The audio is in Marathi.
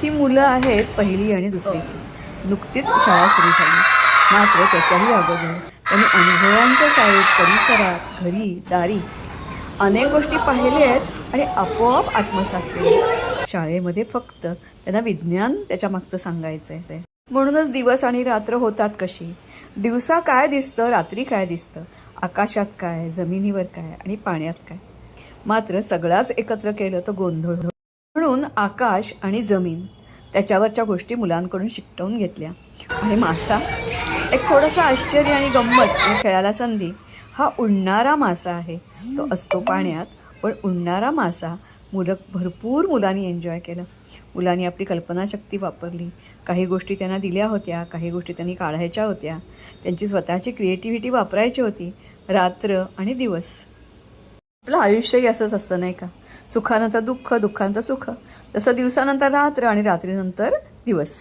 ही मुलं आहेत पहिली आणि दुसरीची. नुकतीच शाळा सुरू झाली, मात्र त्याच्याही अगोदर त्यांनी अनुभवांच्या शाळेत, परिसरात, घरी, दारी अनेक गोष्टी पाहिल्या आहेत आणि आपोआप आत्मसात केल्या. शाळेमध्ये फक्त त्यांना विज्ञान त्याच्या मागचं सांगायचं आहे. म्हणूनच दिवस आणि रात्र होतात कशी, दिवसा काय दिसतं, रात्री काय दिसतं, आकाशात काय, जमिनीवर काय आणि पाण्यात काय, मात्र सगळाच एकत्र केलं तर गोंधळ. म्हणून आकाश आणि जमीन त्याच्यावरच्या गोष्टी मुलांकडून शिकवून घेतल्या. आणि मासा, एक थोडंसं आश्चर्य आणि गंमत आणि खेळायला संधी. हा उडणारा मासा आहे. तो असतो पाण्यात, पण उडणारा मासा भरपूर मुलांनी एन्जॉय केलं. मुलांनी आपली कल्पनाशक्ती वापरली. काही गोष्टी त्यांना दिल्या होत्या, काही गोष्टी त्यांनी काढायच्या होत्या, त्यांची स्वतःची क्रिएटिव्हिटी वापरायची होती. रात्र आणि दिवस. आपलं आयुष्यही असंच असतं नाही का, सुखानंतर दुःख, दुःखानंतर सुख. तसं दिवसानंतर रात्र आणि रात्रीनंतर दिवस.